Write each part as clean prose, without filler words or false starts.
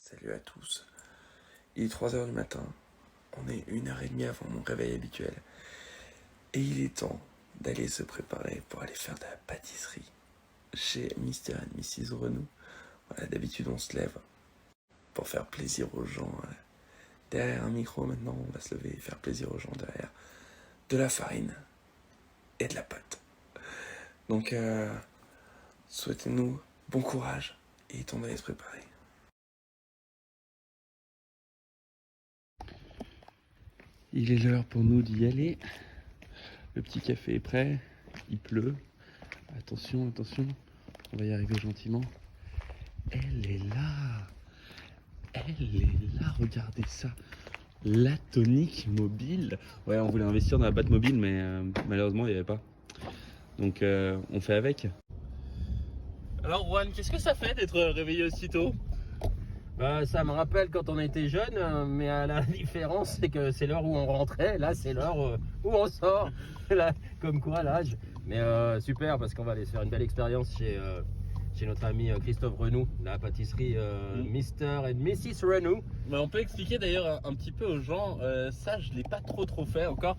Salut à tous. Il est 3 h du matin. On est 1 h 30 avant mon réveil habituel. Et il est temps d'aller se préparer pour aller faire de la pâtisserie chez Mr. et Mrs. Renou. Voilà, d'habitude on se lève pour faire plaisir aux gens. Derrière un micro maintenant, on va se lever et faire plaisir aux gens derrière de la farine et de la pâte. Donc, souhaitez-nous bon courage et il est temps d'aller se préparer. Il est l'heure pour nous d'y aller. Le petit café est prêt. Il pleut. Attention, attention. On va y arriver gentiment. Elle est là. Elle est là. Regardez ça. La tonique mobile. Ouais, on voulait investir dans la boîte mobile, mais malheureusement, il n'y avait pas. Donc, on fait avec. Alors, Juan, qu'est-ce que ça fait d'être réveillé aussitôt ? Ça me rappelle quand on était jeune, mais la différence c'est que c'est l'heure où on rentrait, là c'est l'heure où on sort, là, comme quoi l'âge. Mais super parce qu'on va aller se faire une belle expérience chez notre ami Christophe Renou, la pâtisserie Mr. et Mrs. Renou. Mais on peut expliquer d'ailleurs un petit peu aux gens, ça je ne l'ai pas trop fait encore,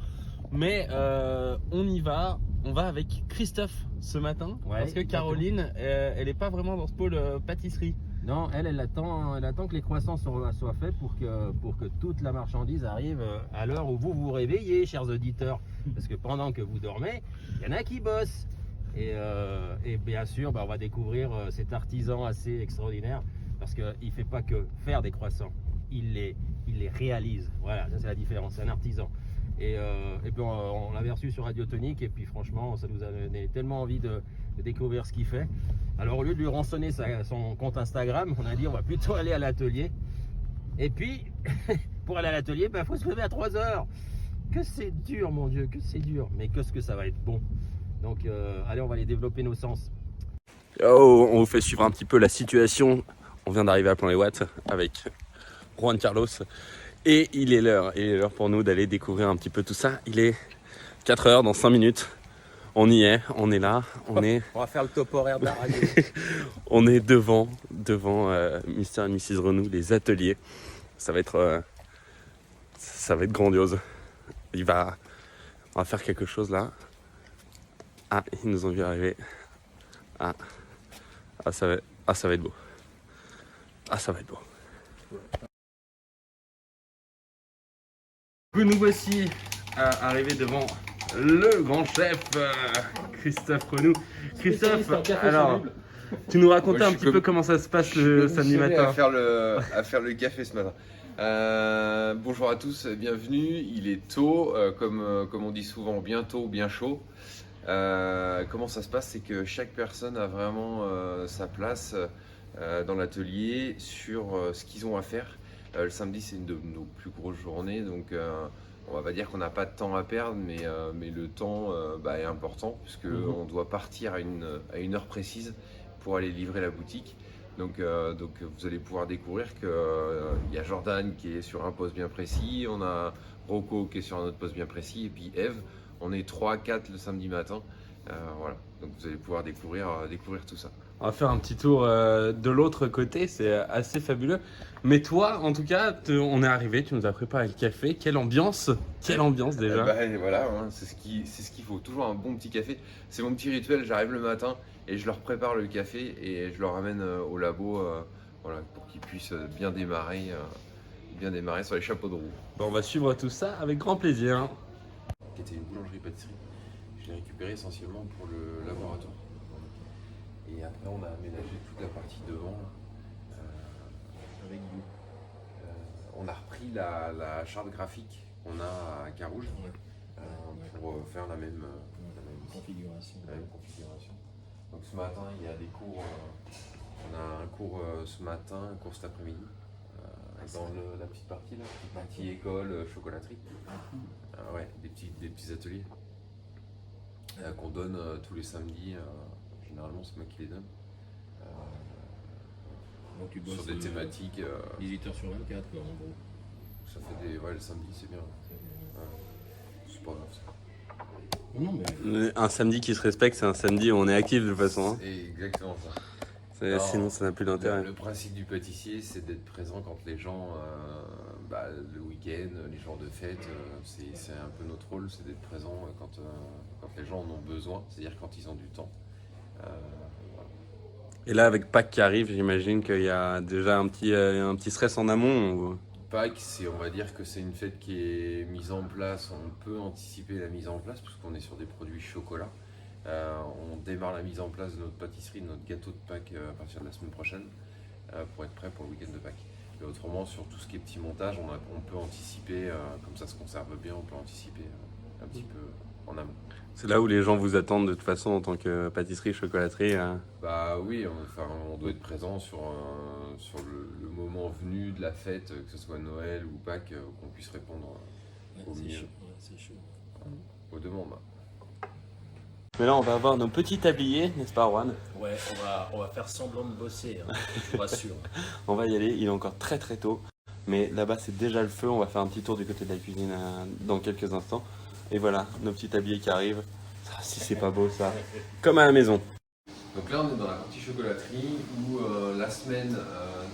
mais on y va. On va avec Christophe ce matin, Ouais, parce que Caroline, elle n'est pas vraiment dans ce pôle pâtisserie. Non, elle attend que les croissants soient faits pour que toute la marchandise arrive à l'heure où vous vous réveillez, chers auditeurs. Parce que pendant que vous dormez, il y en a qui bossent. Et bien sûr, on va découvrir cet artisan assez extraordinaire. Parce qu'il ne fait pas que faire des croissants, il les réalise. Voilà, ça c'est la différence, c'est un artisan. Et puis on l'avait reçu sur Radio Tonique et puis franchement ça nous a donné tellement envie de découvrir ce qu'il fait. Alors au lieu de lui rançonner son compte Instagram, on a dit on va plutôt aller à l'atelier. Et puis pour aller à l'atelier, faut se lever à 3 h. Que c'est dur mon Dieu, que c'est dur. Mais qu'est-ce que ça va être bon. Donc allez, on va aller développer nos sens. Oh, on vous fait suivre un petit peu la situation. On vient d'arriver à Plan-les-Ouates avec Juan Carlos. Et il est l'heure pour nous d'aller découvrir un petit peu tout ça. Il est 4 h dans 5 minutes. On y est, on est là, On va faire le top horaire de la radio. on est devant Mr. et Mrs. Renou, les ateliers. Ça va être grandiose. On va faire quelque chose là. Ah, ils nous ont vu arriver. Ça va être beau. Ça va être beau. Nous voici arrivés devant le grand chef Christophe Renou. Christophe, alors, tu nous racontais un petit peu comment ça se passe le samedi matin. À faire le café ce matin. Bonjour à tous, bienvenue. Il est tôt, comme on dit souvent, bien tôt, bien chaud. Comment ça se passe, c'est que chaque personne a vraiment sa place dans l'atelier sur ce qu'ils ont à faire. Le samedi, c'est une de nos plus grosses journées, donc on va pas dire qu'on n'a pas de temps à perdre, mais le temps est important puisque on doit partir à une heure précise pour aller livrer la boutique. Donc vous allez pouvoir découvrir qu'il y a Jordan qui est sur un poste bien précis, on a Rocco qui est sur un autre poste bien précis, et puis Eve. On est 3-4 le samedi matin. Voilà, donc vous allez pouvoir découvrir tout ça. On va faire un petit tour de l'autre côté, c'est assez fabuleux. Mais toi, en tout cas, on est arrivé, tu nous as préparé le café. Quelle ambiance déjà. Voilà, hein, c'est ce qu'il faut. Toujours un bon petit café. C'est mon petit rituel. J'arrive le matin et je leur prépare le café et je leur ramène au labo, voilà, pour qu'ils puissent bien démarrer sur les chapeaux de roue. Bon, on va suivre tout ça avec grand plaisir. Qui était une boulangerie-pâtisserie. Je l'ai récupéré essentiellement pour le laboratoire. Et après, on a aménagé toute la partie devant avec nous. On a repris la charte graphique qu'on a à Carouge pour faire la même configuration. Donc ce matin, il y a des cours. On a un cours ce matin, un cours cet après-midi. Dans la petite partie là, partie école, chocolaterie. Ouais, des petits ateliers qu'on donne tous les samedis. Généralement, c'est moi qui les donne. Donc tu bosses sur des thématiques. 18 h sur 24, quoi, en gros. Ça fait le samedi, c'est bien. C'est pas grave ça. Non, mais... Un samedi qui se respecte, c'est un samedi où on est actif de toute façon. C'est exactement ça. Non, Sinon, ça n'a plus d'intérêt. Le principe du pâtissier, c'est d'être présent quand les gens, le week-end, les jours de fête, c'est un peu notre rôle, c'est d'être présent quand les gens en ont besoin, c'est-à-dire quand ils ont du temps. Voilà. Et là, avec Pâques qui arrive, j'imagine qu'il y a déjà un petit stress en amont. Pâques, on va dire que c'est une fête qui est mise en place, on peut anticiper la mise en place, parce qu'on est sur des produits chocolat. On démarre la mise en place de notre pâtisserie, de notre gâteau de Pâques à partir de la semaine prochaine pour être prêt pour le week-end de Pâques. Et autrement, sur tout ce qui est petit montage, on peut anticiper, comme ça se conserve bien, on peut anticiper un petit peu en amont. C'est là où les gens vous attendent de toute façon en tant que pâtisserie, chocolaterie. Bah oui, on doit être présent sur le moment venu de la fête, que ce soit Noël ou Pâques, qu'on puisse répondre au mieux C'est chaud. aux demandes. Mais là, on va avoir nos petits tabliers, n'est-ce pas, Juan? Ouais, on va faire semblant de bosser, hein, je vous rassure. On va y aller, il est encore très très tôt. Mais là-bas, c'est déjà le feu. On va faire un petit tour du côté de la cuisine dans quelques instants. Et voilà, nos petits tabliers qui arrivent. Ah, si c'est pas beau ça. Comme à la maison. Donc là, on est dans la partie chocolaterie où la semaine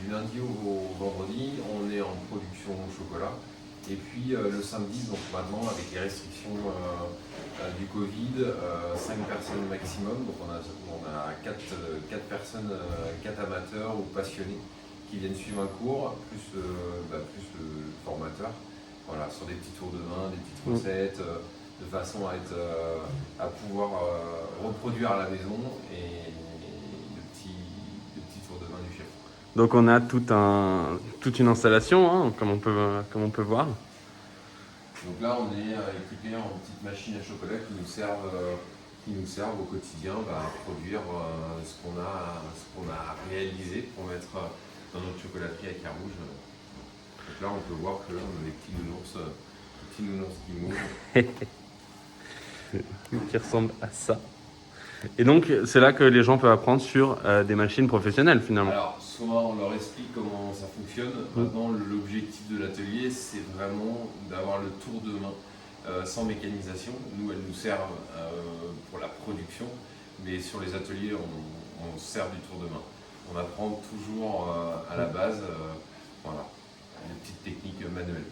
du lundi au vendredi, on est en production chocolat. Et puis le samedi, donc maintenant, avec les restrictions du Covid, 5 personnes maximum. Donc on a 4 personnes, 4 amateurs ou passionnés qui viennent suivre un cours, plus le formateur. Voilà, sur des petits tours de vin, des petites recettes, de façon à pouvoir reproduire à la maison et de petits tours de vin du chef. Donc on a toute une installation, hein, comme on peut voir. Donc là, on est équipé en petites machines à chocolat qui nous servent au quotidien à produire ce qu'on a réalisé pour mettre dans notre chocolaterie à Carouge. Donc là, on peut voir que on a des petits nounours qui mouvent. Qui ressemble à ça. Et donc, c'est là que les gens peuvent apprendre sur des machines professionnelles finalement. Alors, soit on leur explique comment ça fonctionne. Maintenant, l'objectif de l'atelier, c'est vraiment d'avoir le tour de main sans mécanisation. Nous, elles nous servent pour la production, mais sur les ateliers, on sert du tour de main. On apprend toujours à la base, voilà, des petites techniques manuelles.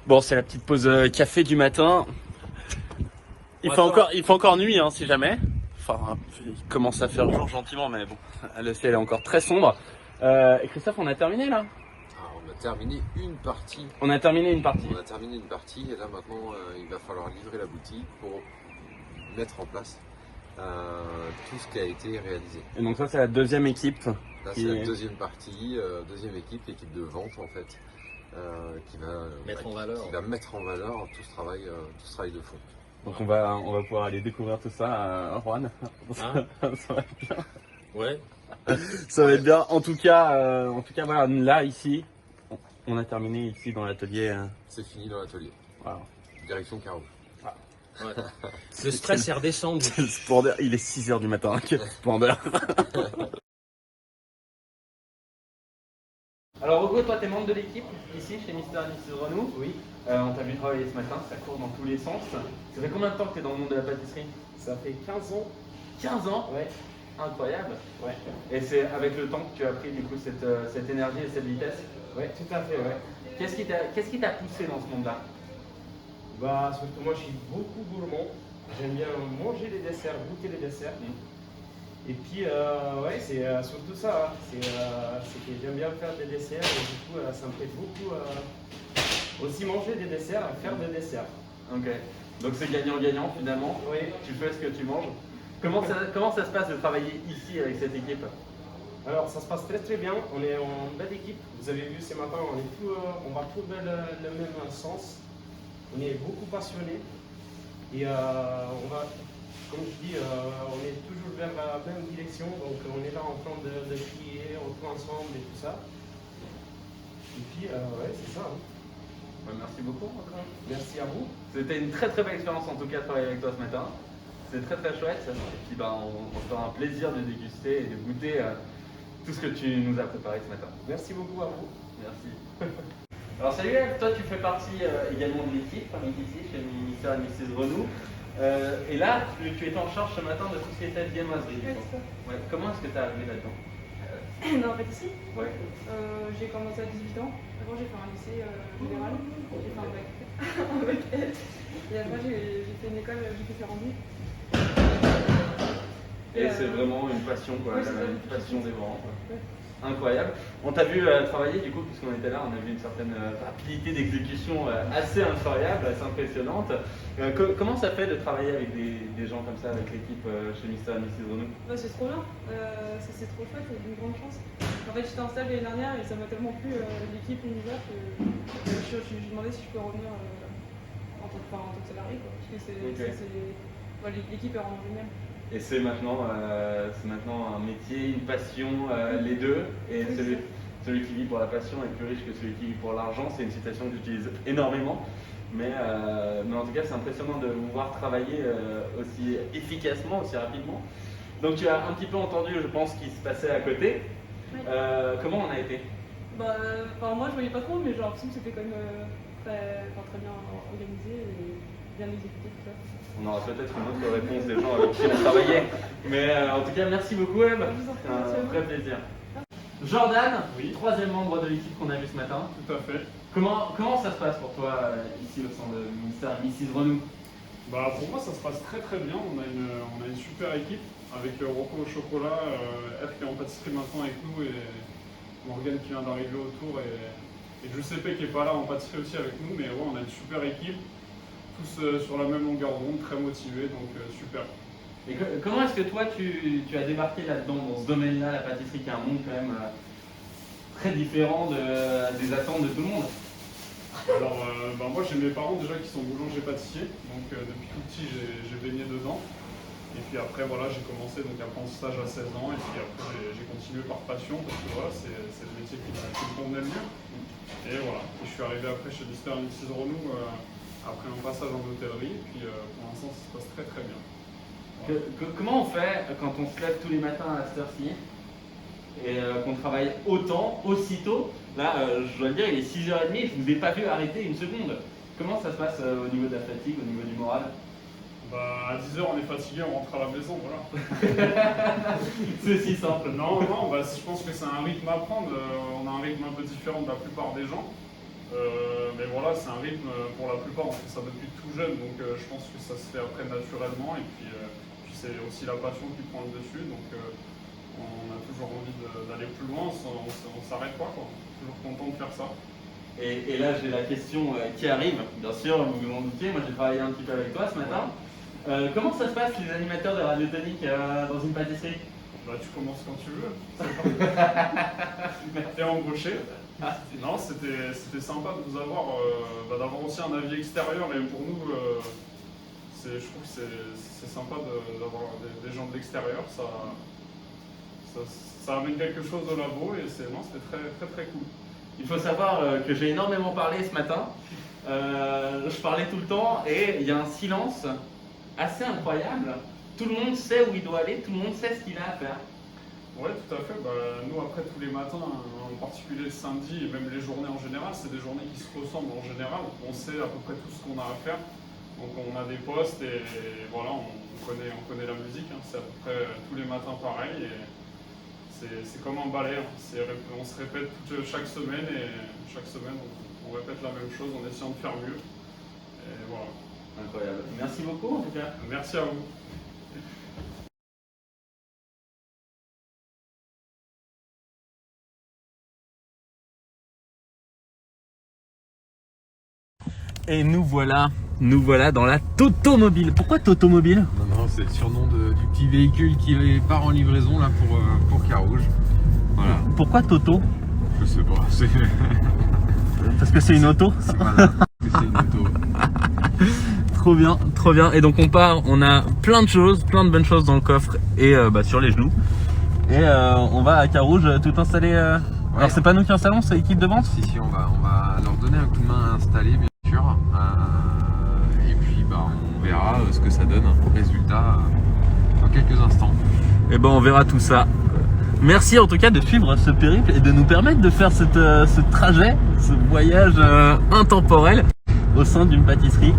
Bon, c'est la petite pause café du matin. Il fait encore nuit, hein, si jamais. Enfin, il commence à faire jour gentiment, mais bon, le ciel est encore très sombre. Et Christophe, on a terminé là? On a terminé une partie. On a terminé une partie. On a terminé une partie et là maintenant il va falloir livrer la boutique pour mettre en place tout ce qui a été réalisé. Et donc ça, c'est la deuxième équipe. Là c'est la deuxième partie, deuxième équipe, l'équipe de vente en fait, qui va mettre en valeur tout ce travail de fond. Donc on va pouvoir aller découvrir tout ça, Juan. Hein Ça va être bien. Ouais. Ça va être bien. En tout cas, voilà, là ici, on a terminé ici dans l'atelier. C'est fini dans l'atelier. Voilà. Direction Carouge. Ouais. Le stress est redescendu. Quel splendeur. Il est 6h du matin. Quel splendeur. Alors Hugo, toi t'es membre de l'équipe ici chez Mister et Mrs Renou. Oui. On t'a vu travailler ce matin, ça court dans tous les sens. Ça fait combien de temps que t'es dans le monde de la pâtisserie? Ça fait 15 ans. 15 ans? Ouais. Incroyable. Ouais. Et c'est avec le temps que tu as pris du coup cette énergie et cette vitesse? Ouais, tout à fait, ouais. Qu'est-ce qui t'a poussé dans ce monde-là? Bah, surtout moi, je suis beaucoup gourmand. J'aime bien manger les desserts, goûter les desserts. Et puis, ouais, c'est surtout ça. Hein. C'est que j'aime bien faire des desserts et du coup, ça me plaît beaucoup aussi manger des desserts et faire des desserts. Ok. Donc c'est gagnant-gagnant finalement. Oui. Tu fais ce que tu manges. Comment ça se passe de travailler ici avec cette équipe? Alors ça se passe très très bien, on est en belle équipe, vous avez vu ce matin, on va tout vers le même sens, on est beaucoup passionnés et on va, comme je dis, on est toujours vers la même direction, donc on est là en train de crier, on joue ensemble et tout ça. Et puis ouais, c'est ça. Hein. Ouais, merci beaucoup encore. Merci à vous. C'était une très très belle expérience en tout cas de travailler avec toi ce matin. C'est très très chouette. Et puis on se fera un plaisir de déguster et de goûter tout ce que tu nous as préparé ce matin. Merci beaucoup à vous. Merci. Alors salut Eve, toi tu fais partie également de l'équipe ici chez Mr et Mrs Renou. Et là tu étais en charge ce matin de tout ce qui était viennoiserie. Ouais, comment est-ce que tu es arrivé là-dedans? Dans la pâtisserie, Ouais. j'ai commencé à 18 ans. Avant, j'ai fait un lycée général. J'ai fait un bac. Un bac L. Et après, j'ai fait une école, j'ai fait Ferrandi. Et c'est vraiment une passion, quoi, ouais, c'est ça, une passion des vents. Ouais. Incroyable. On t'a vu travailler du coup, puisqu'on était là, on a vu une certaine rapidité d'exécution assez incroyable, assez impressionnante. Comment ça fait de travailler avec des gens comme ça, avec l'équipe chez Mr et Mrs Renou? Ouais, c'est trop bien. C'est trop chouette, c'est une grande chance. En fait, j'étais en stage l'année dernière et ça m'a tellement plu l'équipe, l'univers que j'ai demandé si je peux revenir en tant que salarié. Quoi, parce que ouais, l'équipe est vraiment géniale. Et c'est maintenant un métier, une passion, les deux. Et celui qui vit pour la passion est plus riche que celui qui vit pour l'argent. C'est une citation que j'utilise énormément. Mais en tout cas, c'est impressionnant de vous voir travailler aussi efficacement, aussi rapidement. Donc tu as un petit peu entendu, je pense, ce qui se passait à côté. Oui. Comment on a été? Moi, je voyais pas trop, mais j'ai l'impression que c'était quand même très bien organisé et bien exécuté tout ça. On aura peut-être une autre réponse des gens avec qui on travaillait. Mais en tout cas, merci beaucoup, Eve. C'est un vrai plaisir. Jordan, Oui. troisième membre de l'équipe qu'on a vu ce matin. Tout à fait. Comment ça se passe pour toi ici au sein de Mr et Mrs Renou? Pour moi, ça se passe très très bien. On a une super équipe avec Rocco au chocolat, F qui est en pâtisserie maintenant avec nous et Morgane qui vient d'arriver autour et Giuseppe qui est pas là en pâtisserie aussi avec nous. Mais ouais, on a une super équipe, tous sur la même longueur d'onde, très motivés, donc super. Et comment est-ce que toi tu as débarqué là-dedans, dans ce domaine-là, la pâtisserie qui est un monde quand même très différent des attentes de tout le monde? Alors, moi j'ai mes parents déjà qui sont boulangers pâtissiers, donc depuis tout petit j'ai baigné dedans. Et puis après voilà, j'ai commencé donc à prendre stage à 16 ans et puis après j'ai continué par passion parce que voilà, c'est le métier qui me convenait le mieux. Et voilà, et je suis arrivé après chez Mr et Mrs Renou après un passage en hôtellerie et puis pour l'instant ça se passe très très bien. Voilà. Comment on fait quand on se lève tous les matins à cette heure-ci et qu'on travaille aussitôt? Là, je dois le dire, il est 6h30 et je ne vous ai pas vu arrêter une seconde. Comment ça se passe au niveau de la fatigue, au niveau du moral? À 10h on est fatigué, on rentre à la maison, voilà. C'est si simple. Non, je pense que c'est un rythme à prendre. On a un rythme un peu différent de la plupart des gens. Mais voilà, c'est un rythme, pour la plupart, on fait ça depuis tout jeune, donc je pense que ça se fait après naturellement. Et puis c'est aussi la passion qui prend le dessus, donc on a toujours envie d'aller plus loin, on s'arrête pas, quoi. Toujours content de faire ça. Et là, j'ai la question qui arrive, bien sûr, vous vous en doutez, moi j'ai travaillé un petit peu avec toi ce matin. Comment ça se passe les animateurs de Radio Tonique dans une pâtisserie? Tu commences quand tu veux. T'es embauché. Non, c'était sympa de vous avoir, d'avoir aussi un avis extérieur et pour nous, je trouve que c'est sympa d'avoir des gens de l'extérieur. Ça amène quelque chose au labo et c'était très très très cool. Il faut savoir que j'ai énormément parlé ce matin. Je parlais tout le temps et il y a un silence assez incroyable. Tout le monde sait où il doit aller, tout le monde sait ce qu'il a à faire. Ouais, tout à fait. Nous, après, tous les matins, en particulier le samedi et même les journées en général, c'est des journées qui se ressemblent en général. On sait à peu près tout ce qu'on a à faire. Donc on a des postes et voilà, on connaît la musique. Hein. C'est à peu près tous les matins pareil. Et c'est comme un ballet. Hein. On se répète chaque semaine et chaque semaine, on répète la même chose en essayant de faire mieux. Et voilà. Incroyable. Merci beaucoup en tout cas. Merci à vous. Et nous voilà dans la Totomobile. Pourquoi Totomobile? Non, c'est le surnom du petit véhicule qui part en livraison là pour Carouge. pourquoi Toto? Je sais pas, c'est... Parce que c'est une auto. Voilà, c'est une auto. Trop bien, trop bien. Et donc on part, on a plein de choses, plein de bonnes choses dans le coffre et sur les genoux. Et on va à Carouge tout installer. Ouais. Alors c'est pas nous qui installons, c'est l'équipe de vente? Si, on va leur donner un coup de main à installer, bien sûr. Et puis on verra ce que ça donne, résultat, dans quelques instants. Et ben on verra tout ça. Merci en tout cas de suivre ce périple et de nous permettre de faire ce trajet, ce voyage intemporel au sein d'une pâtisserie,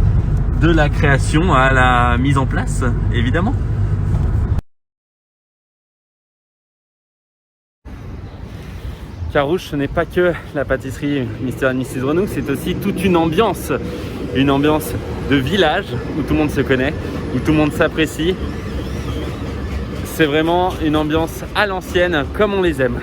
de la création à la mise en place, évidemment. Carouge, ce n'est pas que la pâtisserie Mr. and Mrs. Renou, c'est aussi toute une ambiance de village où tout le monde se connaît, où tout le monde s'apprécie. C'est vraiment une ambiance à l'ancienne, comme on les aime.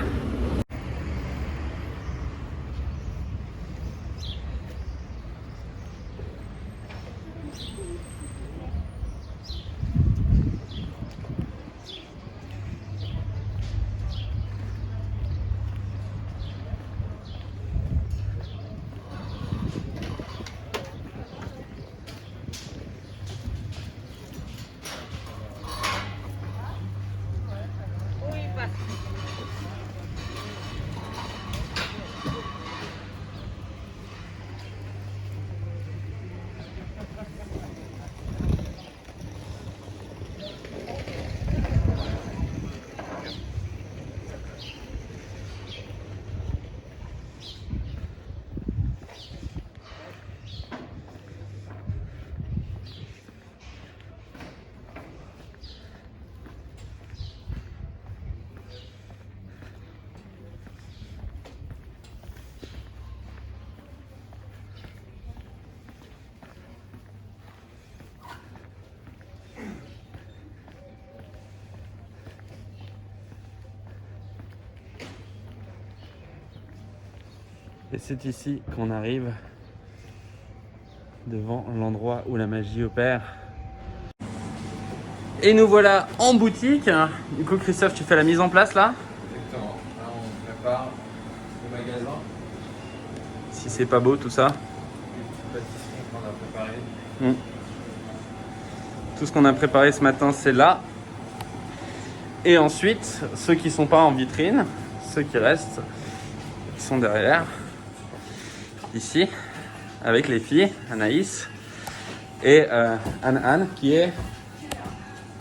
Et c'est ici qu'on arrive devant l'endroit où la magie opère. Et nous voilà en boutique. Du coup, Christophe, tu fais la mise en place là? Exactement. Là, on prépare le magasin. Si c'est pas beau tout ça. Les petites pâtisseries qu'on a préparées. Tout ce qu'on a préparé ce matin, c'est là. Et ensuite, ceux qui sont pas en vitrine, ceux qui restent, ils sont derrière. Ici, avec les filles, Anaïs et Anne qui est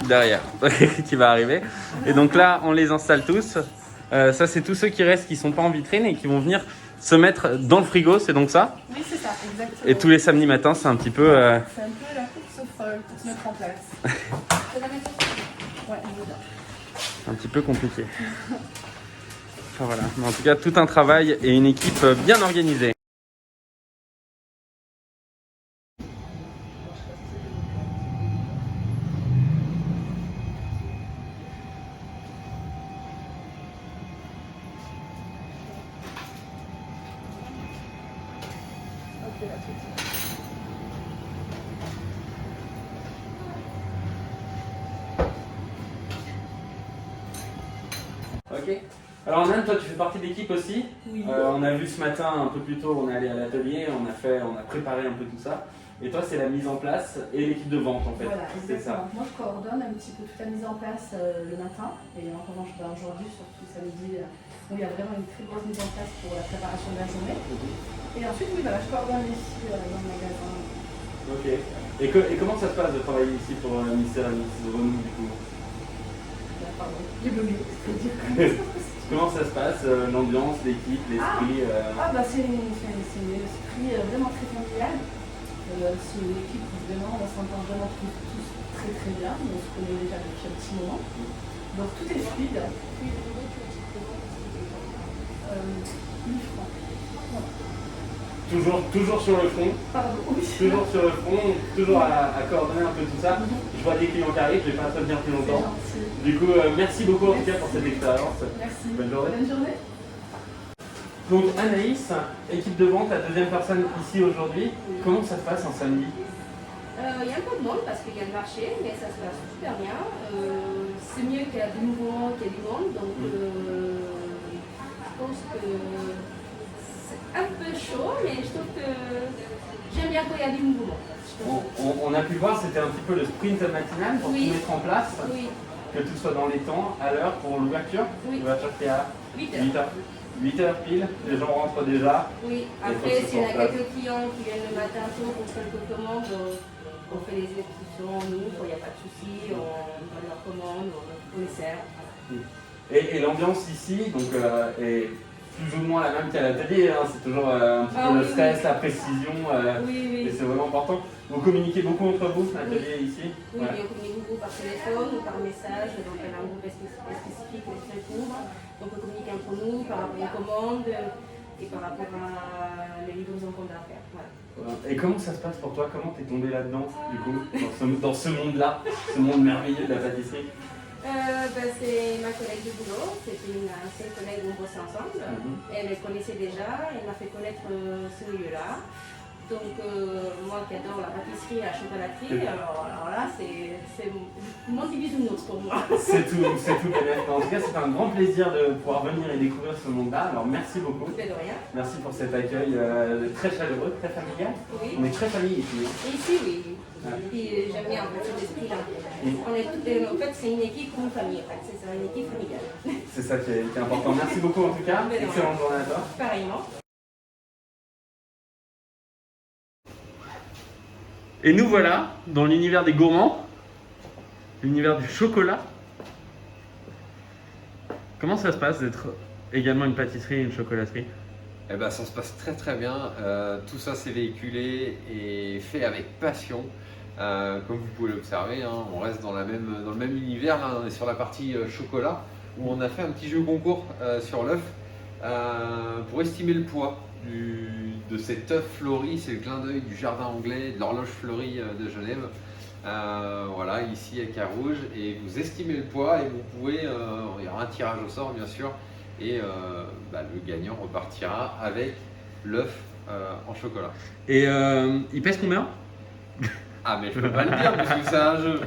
derrière, qui va arriver. Et donc là, on les installe tous. Ça, c'est tous ceux qui restent, qui sont pas en vitrine et qui vont venir se mettre dans le frigo, c'est donc ça? Oui, c'est ça, exactement. Et tous les samedis matins, c'est un petit peu... C'est un peu la course au folle pour se mettre en place. Ouais, un petit peu compliqué. Enfin voilà, mais en tout cas, tout un travail et une équipe bien organisée. Ok. Alors Nan, toi tu fais partie de l'équipe aussi. Oui. On a vu ce matin un peu plus tôt, on est allé à l'atelier, on a préparé un peu tout ça. Et toi c'est la mise en place et l'équipe de vente en fait. Voilà, c'est ça. exactement. Moi je coordonne un petit peu toute la mise en place le matin. Et en revanche, aujourd'hui, surtout samedi, où il y a vraiment une très grosse mise en place pour la préparation de la journée. Et ensuite, oui, voilà, je coordonne ici dans le magasin. Ok. Et comment ça se passe de travailler ici pour Mr. and Mrs. Renou du coup? Pardon, j'ai bugué, c'est-à-dire Comment ça se passe, l'ambiance, l'équipe, l'esprit c'est un esprit vraiment très familial. C'est une équipe où vraiment on s'entend vraiment tous très très bien. On se connaît déjà depuis un petit moment. Donc tout est fluide. 8 francs. Voilà. Toujours sur le front. Pardon, oui. Toujours sur le front, toujours à coordonner un peu tout ça. Je vois des clients qui arrivent, je ne vais pas te tenir plus longtemps. Du coup, merci beaucoup en tout cas pour cette expérience. Merci. Bonne journée. Bonne journée. Donc Anaïs, équipe de vente, la deuxième personne ici aujourd'hui. Comment ça se passe un samedi? Il y a un peu de monde parce qu'il y a le marché, mais ça se passe super bien. C'est mieux qu'il y a du nouveau monde qu'il y a du monde. Donc pense que c'est un peu chaud, mais je trouve que j'aime bien quand il y a du mouvement. On a pu voir, c'était un petit peu le sprint matinal pour Oui. tout mettre en place, Oui, que tout soit dans les temps, à l'heure pour l'ouverture. Oui. L'ouverture qui est à 8 8 heures. heures. 8 heures pile, les gens rentrent déjà. Oui, faut après, que ce s'il y soit a en place. quelques clients qui viennent le matin tôt pour quelques commandes, on fait les exécutions, nous, il n'y a pas de souci, on donne leur commande, on les sert. Et l'ambiance ici donc, est plus ou moins la même qu'à l'atelier. Hein. C'est toujours un petit peu le oui, stress, oui. la précision. Oui, Et c'est vraiment important. Vous communiquez beaucoup entre vous, l'atelier ici? Oui, Ouais. on communique beaucoup par téléphone ou par message, donc on a un groupe spécifique très court. Donc on communique entre nous par rapport aux commandes et par rapport à les livraisons qu'on a à faire. Voilà. Et comment ça se passe pour toi? Comment t'es tombé là-dedans, du coup, dans ce monde-là, ce monde merveilleux de la pâtisserie? C'est ma collègue de boulot, c'était une ancienne collègue où on bossait ensemble. Elle me connaissait déjà, elle m'a fait connaître ce milieu-là. Donc moi qui adore la pâtisserie et la chocolaterie, alors là c'est mon petit bisounours pour moi. C'est tout bénéfique. En tout cas, c'est un grand plaisir de pouvoir venir et découvrir ce monde-là. Alors merci beaucoup. De rien. Merci pour cet accueil très chaleureux, très familial. Oui. On est très famille ici. Ici, oui. Puis j'aime bien en fait, cet esprit-là. En fait, c'est une équipe comme une famille. En fait. C'est ça, une équipe familiale. C'est ça qui est important. Merci beaucoup en tout cas. Mais non. Excellente journée à toi. Pareillement. Et nous voilà dans l'univers des gourmands, l'univers du chocolat. Comment ça se passe d'être également une pâtisserie et une chocolaterie? Eh ben, ça se passe très très bien. Tout ça c'est véhiculé et fait avec passion. Comme vous pouvez l'observer, hein, on reste dans le même univers. Là, on est sur la partie chocolat où on a fait un petit jeu concours sur l'œuf pour estimer le poids de cet œuf fleuri. C'est le clin d'œil du jardin anglais, de l'horloge fleurie de Genève. Voilà, ici à Carouge, et vous estimez le poids et vous pouvez, il y aura un tirage au sort bien sûr, et le gagnant repartira avec l'œuf en chocolat. Et il pèse combien? Ah mais je peux pas le dire parce que c'est un jeu.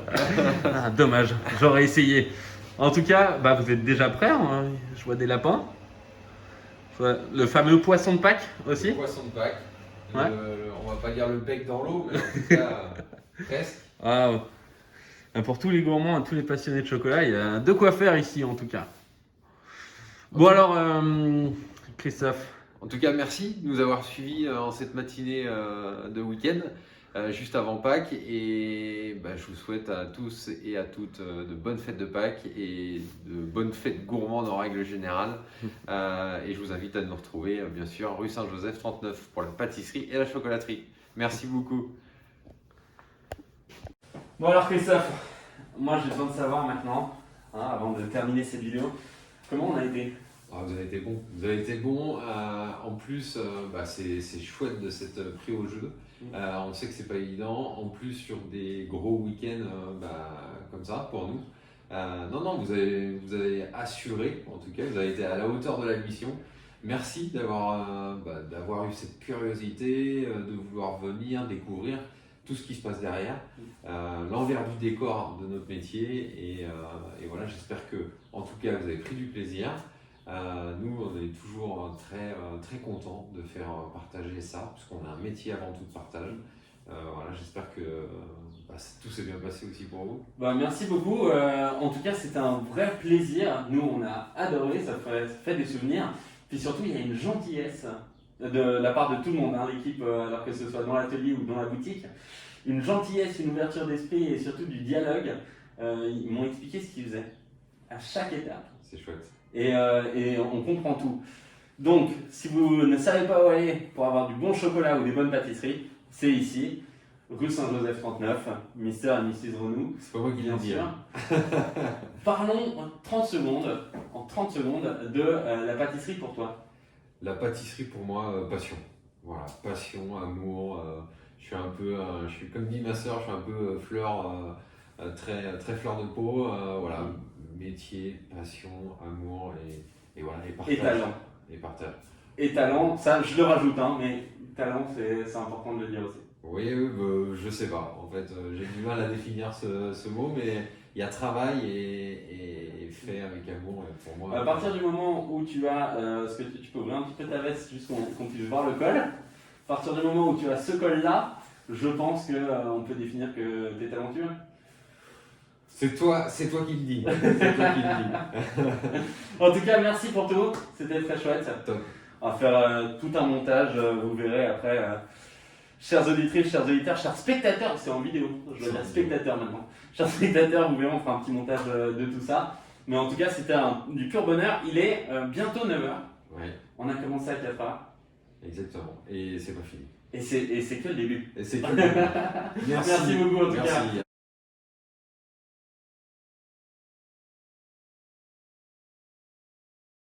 Ah, dommage, j'aurais essayé. En tout cas, vous êtes déjà prêts, hein. Je vois des lapins. Je vois le fameux poisson de Pâques aussi. Le poisson de Pâques. Ouais. On va pas dire le bec dans l'eau, mais en tout cas presque. Ah, pour tous les gourmands et tous les passionnés de chocolat, il y a de quoi faire ici en tout cas. Bon alors, Christophe. En tout cas, merci de nous avoir suivis en cette matinée de week-end, juste avant Pâques. Et je vous souhaite à tous et à toutes de bonnes fêtes de Pâques et de bonnes fêtes gourmandes en règle générale. Et je vous invite à nous retrouver, bien sûr, rue Saint-Joseph 39 pour la pâtisserie et la chocolaterie. Merci beaucoup. Bon alors Christophe, moi j'ai besoin de savoir maintenant, hein, avant de terminer cette vidéo, comment on a été? Vous avez été bon. Vous avez été bon. En plus, c'est chouette de s'être pris au jeu. On sait que c'est pas évident. En plus, sur des gros week-ends comme ça pour nous. Non, vous avez assuré. En tout cas, vous avez été à la hauteur de la mission. Merci d'avoir eu cette curiosité, de vouloir venir découvrir tout ce qui se passe derrière, l'envers du décor de notre métier. Et voilà, j'espère que, en tout cas, vous avez pris du plaisir. Nous, on est toujours très contents de faire partager ça, puisqu'on a un métier avant tout de partage. Voilà, j'espère que tout s'est bien passé aussi pour vous. Merci beaucoup. En tout cas, c'était un vrai plaisir. Nous, on a adoré, ça fait des souvenirs. Puis surtout, il y a une gentillesse de la part de tout le monde, hein, l'équipe, alors que ce soit dans l'atelier ou dans la boutique. Une gentillesse, une ouverture d'esprit et surtout du dialogue. Ils m'ont expliqué ce qu'ils faisaient à chaque étape. C'est chouette. Et on comprend tout. Donc, si vous ne savez pas où aller pour avoir du bon chocolat ou des bonnes pâtisseries, c'est ici, rue Saint-Joseph 39, Mr. et Mrs. Renou. C'est pas moi qui viens Bien de dire. sûr. Parlons en 30 secondes de la pâtisserie pour toi. La pâtisserie pour moi, passion. Voilà, passion, amour. Je suis comme dit ma sœur, je suis un peu fleur, très fleur de peau. Voilà, métier, passion, amour et voilà, et partage. Et talent. Et partage. Et talent, ça je le rajoute, hein, mais talent c'est important de le dire aussi. Oui, je sais pas. En fait, j'ai du mal à définir ce mot, mais il y a travail et fait avec amour. Et pour moi, À partir du moment où tu as, ce que tu peux ouvrir un petit peu ta veste juste qu'on puisse voir le col, à partir du moment où tu as ce col-là, je pense qu'on peut définir que tu es talentueux. c'est toi qui le dis. C'est toi qui le dis. En tout cas, merci pour tout, c'était très chouette. Top. On va faire tout un montage, vous verrez après. Chères auditrices, chers auditeurs, chers spectateurs, c'est en vidéo, je dois dire spectateurs maintenant. Chers spectateurs, vous verrez, on fera un petit montage de tout ça. Mais en tout cas, c'était du pur bonheur. Il est bientôt 9h. Ouais, On a commencé à 4h. exactement. Et c'est pas fini. Et c'est que le début. Et c'est que le début. Merci beaucoup en tout cas. Merci.